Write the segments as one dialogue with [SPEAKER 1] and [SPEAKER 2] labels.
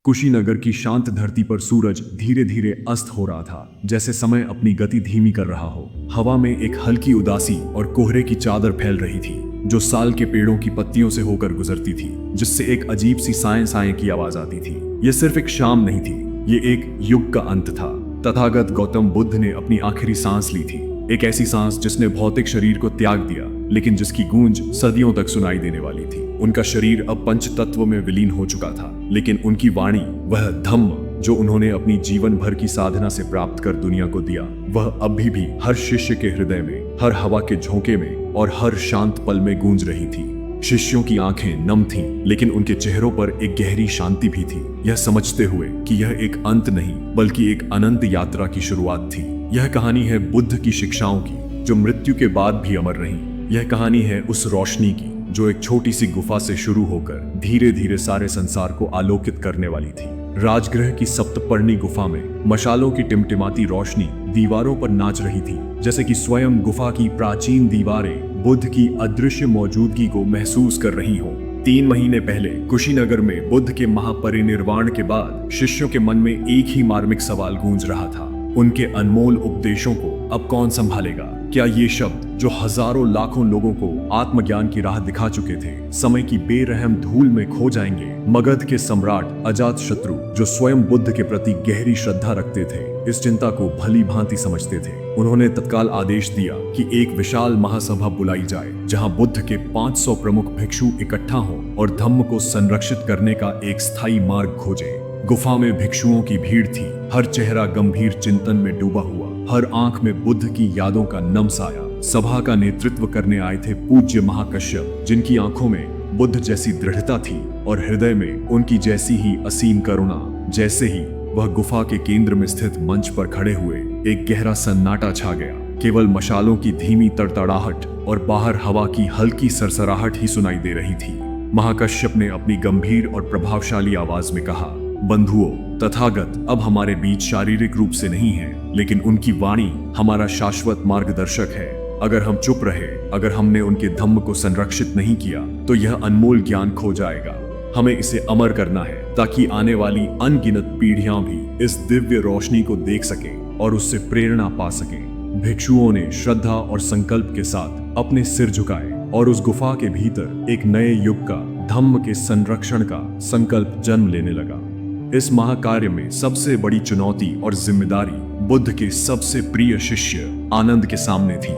[SPEAKER 1] कुशीनगर की शांत धरती पर सूरज धीरे धीरे अस्त हो रहा था, जैसे समय अपनी गति धीमी कर रहा हो। हवा में एक हल्की उदासी और कोहरे की चादर फैल रही थी, जो साल के पेड़ों की पत्तियों से होकर गुजरती थी, जिससे एक अजीब सी साएं साएं की आवाज आती थी। यह सिर्फ एक शाम नहीं थी, ये एक युग का अंत था। तथागत गौतम बुद्ध ने अपनी आखिरी सांस ली थी, एक ऐसी सांस जिसने भौतिक शरीर को त्याग दिया, लेकिन जिसकी गूंज सदियों तक सुनाई देने वाली थी। उनका शरीर अब पंच तत्व में विलीन हो चुका था, लेकिन उनकी वाणी, वह धम्म जो उन्होंने अपनी जीवन भर की साधना से प्राप्त कर दुनिया को दिया, वह अभी भी हर शिष्य के हृदय में, हर हवा के झोंके में और हर शांत पल में गूंज रही थी। शिष्यों की आंखें नम थीं, लेकिन उनके चेहरों पर एक गहरी शांति भी थी, यह समझते हुए कि यह एक अंत नहीं बल्कि एक अनंत यात्रा की शुरुआत थी। यह कहानी है बुद्ध की शिक्षाओं की, जो मृत्यु के बाद भी अमर रहीं। यह कहानी है उस रोशनी की, जो एक छोटी सी गुफा से शुरू होकर धीरे धीरे सारे संसार को आलोकित करने वाली थी। राजगृह की सप्तपर्णी गुफा में मशालों की टिमटिमाती रोशनी दीवारों पर नाच रही थी, जैसे कि स्वयं गुफा की प्राचीन दीवारें बुद्ध की अदृश्य मौजूदगी को महसूस कर रही हों। 3 महीने पहले कुशीनगर में बुद्ध के महापरिनिर्वाण के बाद शिष्यों के मन में एक ही मार्मिक सवाल गूंज रहा था, उनके अनमोल उपदेशों को अब कौन संभालेगा? क्या ये शब्द जो हजारों लाखों लोगों को आत्मज्ञान की राह दिखा चुके थे, समय की बेरहम धूल में खो जाएंगे? मगध के सम्राट अजातशत्रु, जो स्वयं बुद्ध के प्रति गहरी श्रद्धा रखते थे, इस चिंता को भली भांति समझते थे। उन्होंने तत्काल आदेश दिया कि एक विशाल महासभा बुलाई जाए, जहां बुद्ध के 500 प्रमुख भिक्षु इकट्ठा हों और धम्म को संरक्षित करने का एक स्थायी मार्ग खोजें। गुफा में भिक्षुओं की भीड़ थी, हर चेहरा गंभीर चिंतन में डूबा हुआ, हर आंख में बुद्ध की यादों का नम साया। सभा का नेतृत्व करने आए थे पूज्य महाकश्यप, जिनकी आंखों में बुद्ध जैसी दृढ़ता थी और हृदय में उनकी जैसी ही असीम करुणा। जैसे ही वह गुफा के केंद्र में स्थित मंच पर खड़े हुए, एक गहरा सन्नाटा छा गया। केवल मशालों की धीमी तड़तड़ाहट और बाहर हवा की हल्की सरसराहट ही सुनाई दे रही थी। महाकश्यप ने अपनी गंभीर और प्रभावशाली आवाज में कहा, बंधुओं, तथागत अब हमारे बीच शारीरिक रूप से नहीं है, लेकिन उनकी वाणी हमारा शाश्वत मार्गदर्शक है। अगर हम चुप रहे, अगर हमने उनके धम्म को संरक्षित नहीं किया, तो यह अनमोल ज्ञान खो जाएगा। हमें इसे अमर करना है, ताकि आने वाली अनगिनत पीढ़ियां भी इस दिव्य रोशनी को देख सकें और उससे प्रेरणा पा सकें। भिक्षुओं ने श्रद्धा और संकल्प के साथ अपने सिर झुकाए और उस गुफा के भीतर एक नए युग का, धम्म के संरक्षण का संकल्प जन्म लेने लगा। इस महाकार्य में सबसे बड़ी चुनौती और जिम्मेदारी बुद्ध के सबसे प्रिय शिष्य आनंद के सामने थी।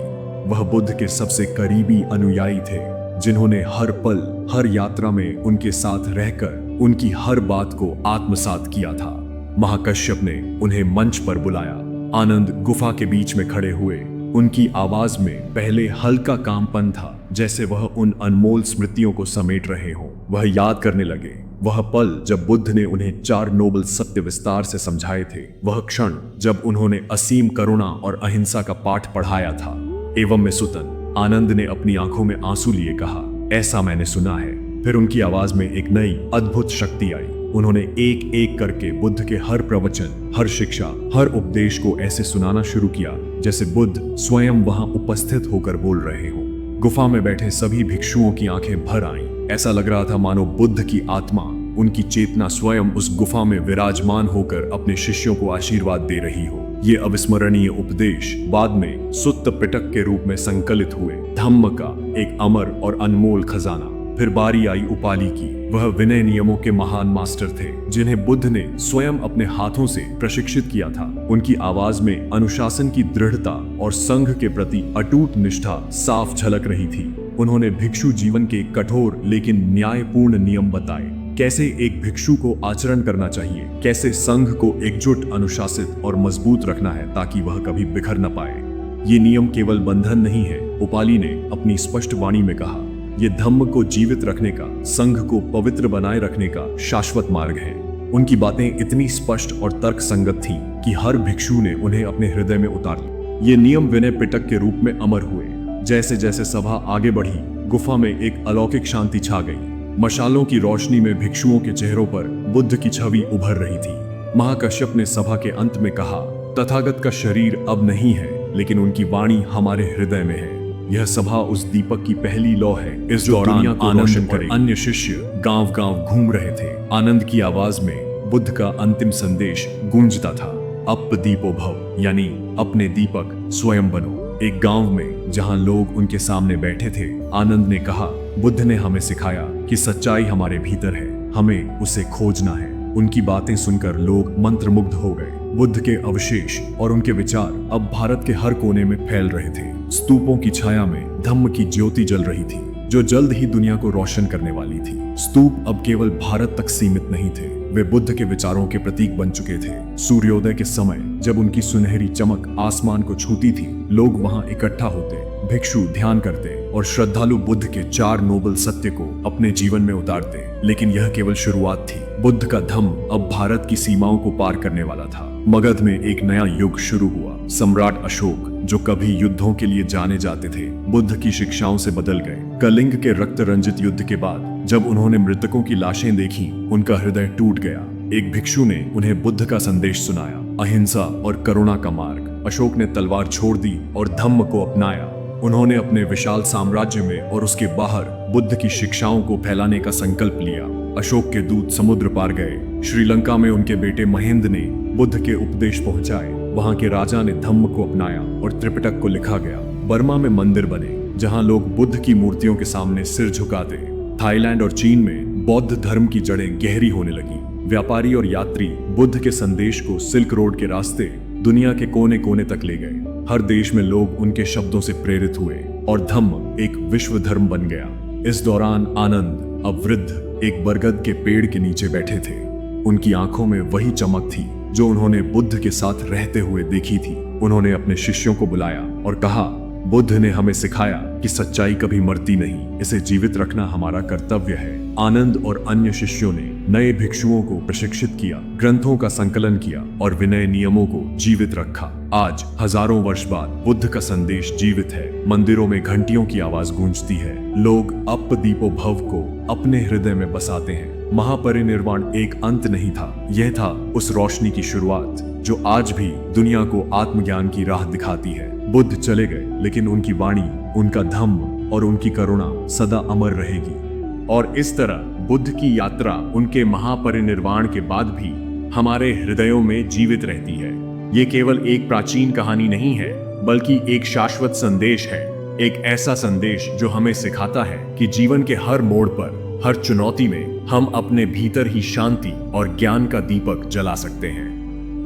[SPEAKER 1] वह बुद्ध के सबसे करीबी अनुयायी थे, जिन्होंने हर पल, हर यात्रा में उनके साथ रहकर उनकी हर बात को आत्मसात किया था। महाकश्यप ने उन्हें मंच पर बुलाया। आनंद गुफा के बीच में खड़े हुए। उनकी आवाज में पहले हल्का कामपन था, जैसे वह उन अनमोल स्मृतियों को समेट रहे हों। वह याद करने लगे, वह पल जब बुद्ध ने उन्हें 4 नोबल सत्य विस्तार से समझाए थे, वह क्षण जब उन्होंने असीम करुणा और अहिंसा का पाठ पढ़ाया था। एवं में सुतन, आनंद ने अपनी आंखों में आंसू लिए कहा, ऐसा मैंने सुना है। फिर उनकी आवाज में एक नई अद्भुत शक्ति आई। उन्होंने एक एक करके बुद्ध के हर प्रवचन, हर शिक्षा, हर उपदेश को ऐसे सुनाना शुरू किया जैसे बुद्ध स्वयं वहां उपस्थित होकर बोल रहे हों। गुफा में बैठे सभी भिक्षुओं की आंखें भर आईं। ऐसा लग रहा था मानो बुद्ध की आत्मा, उनकी चेतना स्वयं उस गुफा में विराजमान होकर अपने शिष्यों को आशीर्वाद दे रही हो। ये अविस्मरणीय उपदेश बाद में सुत्त पिटक के रूप में संकलित हुए, धम्म का एक अमर और अनमोल खजाना। फिर बारी आई उपाली की। वह विनय नियमों के महान मास्टर थे, जिन्हें बुद्ध ने स्वयं अपने हाथों से प्रशिक्षित किया था। उनकी आवाज में अनुशासन की दृढ़ता और संघ के प्रति अटूट निष्ठा साफ झलक रही थी। उन्होंने भिक्षु जीवन के कठोर लेकिन न्यायपूर्ण नियम बताए, कैसे एक भिक्षु को आचरण करना चाहिए, कैसे संघ को एकजुट, अनुशासित और मजबूत रखना है ताकि वह कभी बिखर न पाए। ये नियम केवल बंधन नहीं है, उपाली ने अपनी स्पष्ट वाणी में कहा, ये धम्म को जीवित रखने का, संघ को पवित्र बनाए रखने का शाश्वत मार्ग है। उनकी बातें इतनी स्पष्ट और तर्क संगत थीं कि हर भिक्षु ने उन्हें अपने हृदय में उतार लिया। ये नियम विनय पिटक के रूप में अमर हुए। जैसे जैसे सभा आगे बढ़ी, गुफा में एक अलौकिक शांति छा गई। मशालों की रोशनी में भिक्षुओं के चेहरों पर बुद्ध की छवि उभर रही थी। महाकश्यप ने सभा के अंत में कहा, तथागत का शरीर अब नहीं है, लेकिन उनकी वाणी हमारे हृदय में है। यह सभा उस दीपक की पहली लौ है। इस दौरान आनंद और अन्य शिष्य गांव-गांव घूम रहे थे। आनंद की आवाज में बुद्ध का अंतिम संदेश गूंजता था, अप दीपो भव, यानी अपने दीपक स्वयं बनो। एक गांव में जहां लोग उनके सामने बैठे थे, आनंद ने कहा, बुद्ध ने हमें सिखाया कि सच्चाई हमारे भीतर है, हमें उसे खोजना है। उनकी बातें सुनकर लोग मंत्रमुग्ध हो गए। बुद्ध के अवशेष और उनके विचार अब भारत के हर कोने में फैल रहे थे। स्तूपों की छाया में धम्म की ज्योति जल रही थी, जो जल्द ही दुनिया को रोशन करने वाली थी। स्तूप अब केवल भारत तक सीमित नहीं थे, वे बुद्ध के विचारों के प्रतीक बन चुके थे। सूर्योदय के समय जब उनकी सुनहरी चमक आसमान को छूती थी, लोग वहां इकट्ठा होते, भिक्षु ध्यान करते और श्रद्धालु बुद्ध के 4 नोबल सत्य को अपने जीवन में उतारते। लेकिन यह केवल शुरुआत थी। बुद्ध का धम्म अब भारत की सीमाओं को पार करने वाला था। मगध में एक नया युग शुरू हुआ। सम्राट अशोक, जो कभी युद्धों के लिए जाने जाते थे, बुद्ध की शिक्षाओं से बदल गए। कलिंग के रक्त रंजित युद्ध के बाद जब उन्होंने मृतकों की लाशें देखी, उनका हृदय टूट गया। एक भिक्षु ने उन्हें बुद्ध का संदेश सुनाया, अहिंसा और करुणा का मार्ग। अशोक ने तलवार छोड़ दी और धम्म को अपनाया। उन्होंने अपने विशाल साम्राज्य में और उसके बाहर बुद्ध की शिक्षाओं को फैलाने का संकल्प लिया। अशोक के दूत समुद्र पार गए। श्रीलंका में उनके बेटे महेंद्र ने बुद्ध के उपदेश पहुंचाए। वहां के राजा ने धम्म को अपनाया और त्रिपिटक को लिखा गया। बर्मा में मंदिर बने, जहां लोग बुद्ध की मूर्तियों के सामने सिर झुकाते। थाईलैंड और चीन में बौद्ध धर्म की जड़ें गहरी होने लगी। व्यापारी और यात्री बुद्ध के संदेश को सिल्क रोड के रास्ते दुनिया के कोने कोने तक ले गए। हर देश में लोग उनके शब्दों से प्रेरित हुए और धम्म एक विश्व धर्म बन गया। इस दौरान आनंद, अब वृद्ध, एक बरगद के पेड़ के नीचे बैठे थे। उनकी आंखों में वही चमक थी जो उन्होंने बुद्ध के साथ रहते हुए देखी थी। उन्होंने अपने शिष्यों को बुलाया और कहा, बुद्ध ने हमें सिखाया कि सच्चाई कभी मरती नहीं, इसे जीवित रखना हमारा कर्तव्य है। आनंद और अन्य शिष्यों ने नए भिक्षुओं को प्रशिक्षित किया, ग्रंथों का संकलन किया और विनय नियमों को जीवित रखा। आज हजारों वर्ष बाद बुद्ध का संदेश जीवित है। मंदिरों में घंटियों की आवाज गूंजती है। लोग अप दीपो भव को अपने हृदय में बसाते हैं। महापरिनिर्वाण एक अंत नहीं था, यह था उस रोशनी की शुरुआत जो आज भी दुनिया को आत्मज्ञान की राह दिखाती है। बुद्ध चले गए, लेकिन उनकी वाणी, उनका धम्म और उनकी करुणा सदा अमर रहेगी। और इस तरह बुद्ध की यात्रा उनके महापरिनिर्वाण के बाद भी हमारे हृदयों में जीवित रहती है। ये केवल एक प्राचीन कहानी नहीं है, बल्कि एक शाश्वत संदेश है। एक ऐसा संदेश जो हमें सिखाता है कि जीवन के हर मोड़ पर, हर चुनौती में हम अपने भीतर ही शांति और ज्ञान का दीपक जला सकते हैं।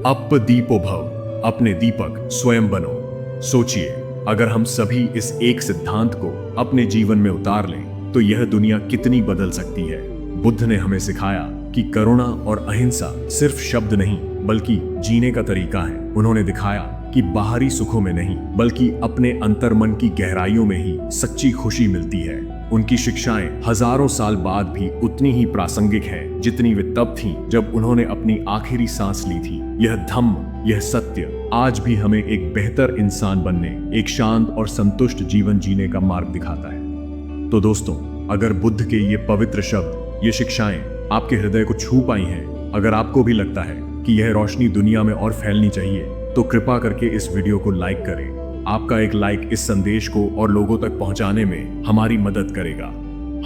[SPEAKER 1] अप दीपो भव, अपने दीपक स्वयं बनो। सोचिए, अगर हम सभी इस एक सिद्धांत को अपने जीवन में उतार लें तो यह दुनिया कितनी बदल सकती है। बुद्ध ने हमें सिखाया कि करुणा और अहिंसा सिर्फ शब्द नहीं, बल्कि जीने का तरीका है। उन्होंने दिखाया कि बाहरी सुखों में नहीं, बल्कि अपने अंतर्मन की गहराइयों में ही सच्ची खुशी मिलती है। उनकी शिक्षाएं हजारों साल बाद भी उतनी ही प्रासंगिक हैं जितनी वे तब थीं जब उन्होंने अपनी आखिरी सांस ली थी। यह धम्म, यह सत्य आज भी हमें एक बेहतर इंसान बनने, एक शांत और संतुष्ट जीवन जीने का मार्ग दिखाता है। तो दोस्तों, अगर बुद्ध के ये पवित्र शब्द, ये शिक्षाएं आपके हृदय को छू पाई हैं, अगर आपको भी लगता है कि यह रोशनी दुनिया में और फैलनी चाहिए, तो कृपा करके इस वीडियो को लाइक करें। आपका एक लाइक इस संदेश को और लोगों तक पहुंचाने में हमारी मदद करेगा।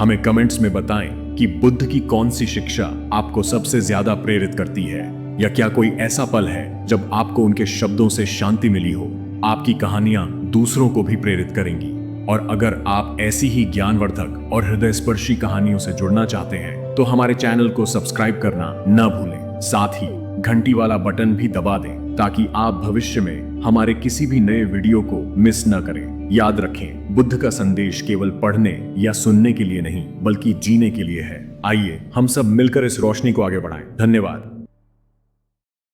[SPEAKER 1] हमें कमेंट्स में बताएं कि बुद्ध की कौन सी शिक्षा आपको सबसे ज्यादा प्रेरित करती है, या क्या कोई ऐसा पल है जब आपको उनके शब्दों से शांति मिली हो। आपकी कहानियां दूसरों को भी प्रेरित करेंगी। और अगर आप ऐसी ही ज्ञानवर्धक और हृदयस्पर्शी कहानियों से जुड़ना चाहते हैं तो हमारे चैनल को सब्सक्राइब करना न भूलें। साथ ही घंटी वाला बटन भी दबा दें ताकि आप भविष्य में हमारे किसी भी नए वीडियो को मिस न करें। याद रखें, बुद्ध का संदेश केवल पढ़ने या सुनने के लिए नहीं, बल्कि जीने के लिए है। आइए हम सब मिलकर इस रोशनी को आगे बढ़ाएं। धन्यवाद।